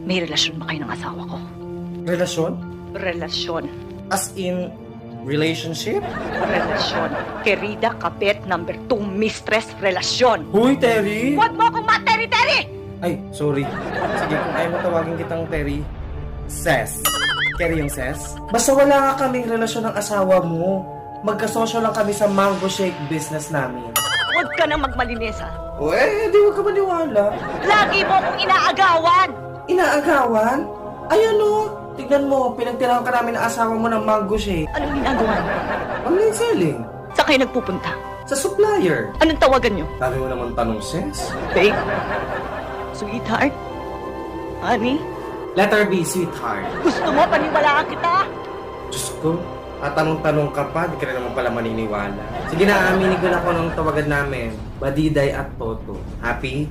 May relasyon ba kayo ng asawa ko? Relasyon? Relasyon. As in, relationship? Relasyon. Querida Kabet number 2 mistress relasyon. Huy, Terry! Huwag mo akong materi-teri! Ay, sorry. Sige, kung ayaw mo tawagin kitang Terry, Ses. Kerry yung Ses? Basta wala nga kaming relasyon ng asawa mo. Magkasosyo lang kami sa mango shake business namin. Huwag ka nang magmalinis ha. O di huwag ka maniwala. Lagi mo akong inaagawan! Inaagawan? Ay ano, tignan mo, pinagtirahan ka namin ng asawa mo ng mango shake. Anong ginagawa niyo? Online selling. Saan kayo nagpupunta? Sa supplier. Anong tawagan niyo? Dami mo naman tanong, Ses. Babe? Sweetheart? Honey? Letter B, sweetheart. Gusto mo paniwalaan kita? Diyos ko, tatanong-tanong ka pa, di ka rin naman pala maniniwala. Sige na, aminin ko na ako ng tawagan namin. Badiday at Toto. Happy?